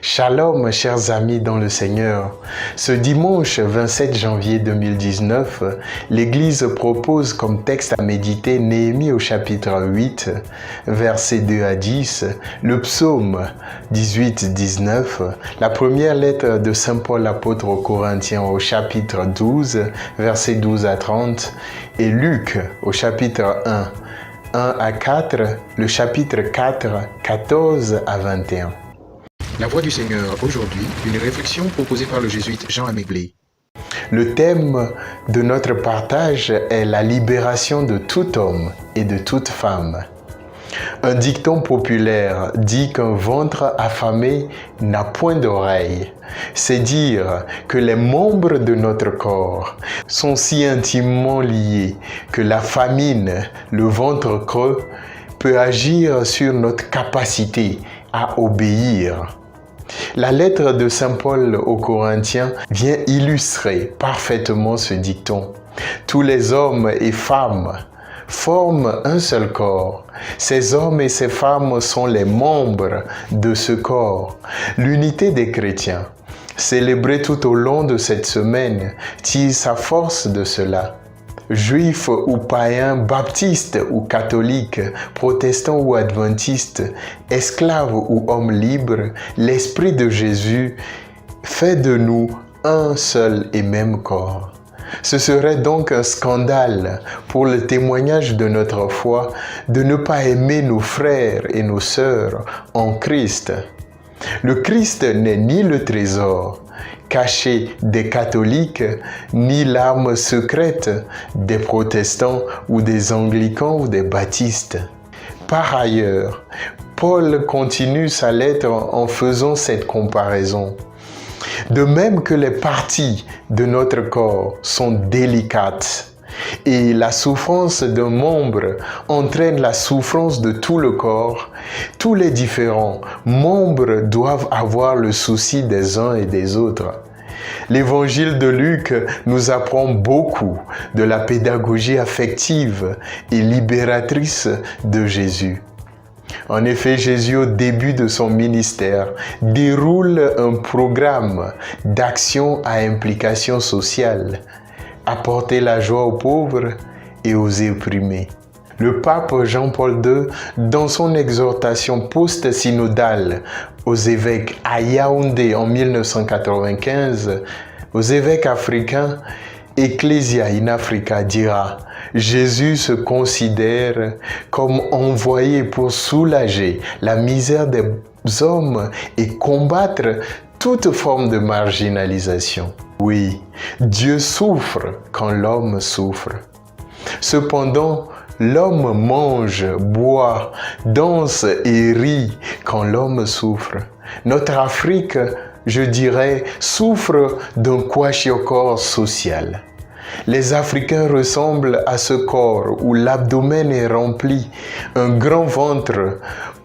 Shalom, chers amis dans le Seigneur. Ce dimanche 27 janvier 2019, l'Église propose comme texte à méditer Néhémie au chapitre 8, versets 2 à 10, le psaume 18-19, la première lettre de Saint Paul apôtre aux Corinthiens au chapitre 12, versets 12 à 30, et Luc au chapitre 1 à 4, le chapitre 4, 14 à 21. La Voix du Seigneur, aujourd'hui, une réflexion proposée par le jésuite Jean Améglé. Le thème de notre partage est la libération de tout homme et de toute femme. Un dicton populaire dit qu'un ventre affamé n'a point d'oreille. C'est dire que les membres de notre corps sont si intimement liés que la famine, le ventre creux, peut agir sur notre capacité à obéir. La lettre de Saint Paul aux Corinthiens vient illustrer parfaitement ce dicton. Tous les hommes et femmes forment un seul corps. Ces hommes et ces femmes sont les membres de ce corps. L'unité des chrétiens, célébrée tout au long de cette semaine, tire sa force de cela. Juifs ou païens, baptistes ou catholiques, protestants ou adventistes, esclaves ou hommes libres, l'Esprit de Jésus fait de nous un seul et même corps. Ce serait donc un scandale pour le témoignage de notre foi de ne pas aimer nos frères et nos sœurs en Christ. Le Christ n'est ni le trésor caché des catholiques, ni l'arme secrète des protestants ou des anglicans ou des baptistes. Par ailleurs, Paul continue sa lettre en faisant cette comparaison. De même que les parties de notre corps sont délicates et la souffrance d'un membre entraîne la souffrance de tout le corps, tous les différents membres doivent avoir le souci des uns et des autres. L'évangile de Luc nous apprend beaucoup de la pédagogie affective et libératrice de Jésus. En effet, Jésus, au début de son ministère, déroule un programme d'action à implication sociale, apporter la joie aux pauvres et aux opprimés. Le pape Jean-Paul II, dans son exhortation post-synodale aux évêques à Yaoundé en 1995, aux évêques africains, Ecclesia in Africa dira « Jésus se considère comme envoyé pour soulager la misère des hommes et combattre toute forme de marginalisation. » Oui, Dieu souffre quand l'homme souffre. Cependant, l'homme mange, boit, danse et rit quand l'homme souffre. Notre Afrique, je dirais, souffre d'un quatuor social. Les Africains ressemblent à ce corps où l'abdomen est rempli, un grand ventre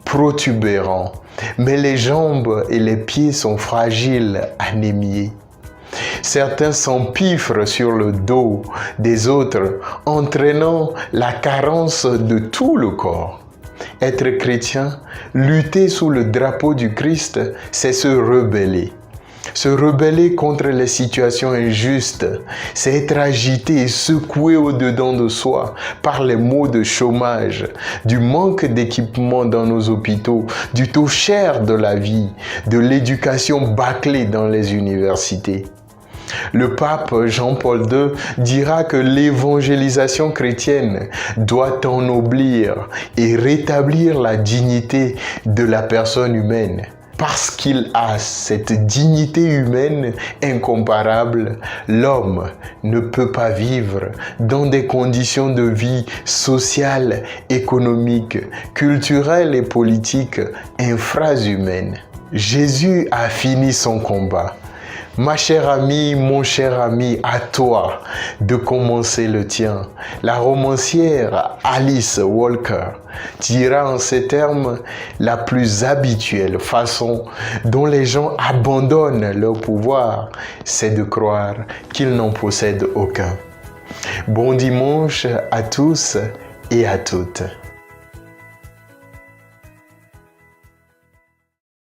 protubérant, mais les jambes et les pieds sont fragiles, anémiés. Certains s'empiffrent sur le dos des autres, entraînant la carence de tout le corps. Être chrétien, lutter sous le drapeau du Christ, c'est se rebeller. Se rebeller contre les situations injustes, c'est être agité et secoué au-dedans de soi par les maux de chômage, du manque d'équipement dans nos hôpitaux, du taux cher de la vie, de l'éducation bâclée dans les universités. Le pape Jean-Paul II dira que l'évangélisation chrétienne doit ennoblir et rétablir la dignité de la personne humaine. Parce qu'il a cette dignité humaine incomparable, l'homme ne peut pas vivre dans des conditions de vie sociales, économiques, culturelles et politiques infrahumaines. Jésus a fini son combat. Ma chère amie, mon cher ami, à toi de commencer le tien. La romancière Alice Walker dira en ces termes la plus habituelle façon dont les gens abandonnent leur pouvoir, c'est de croire qu'ils n'en possèdent aucun. Bon dimanche à tous et à toutes.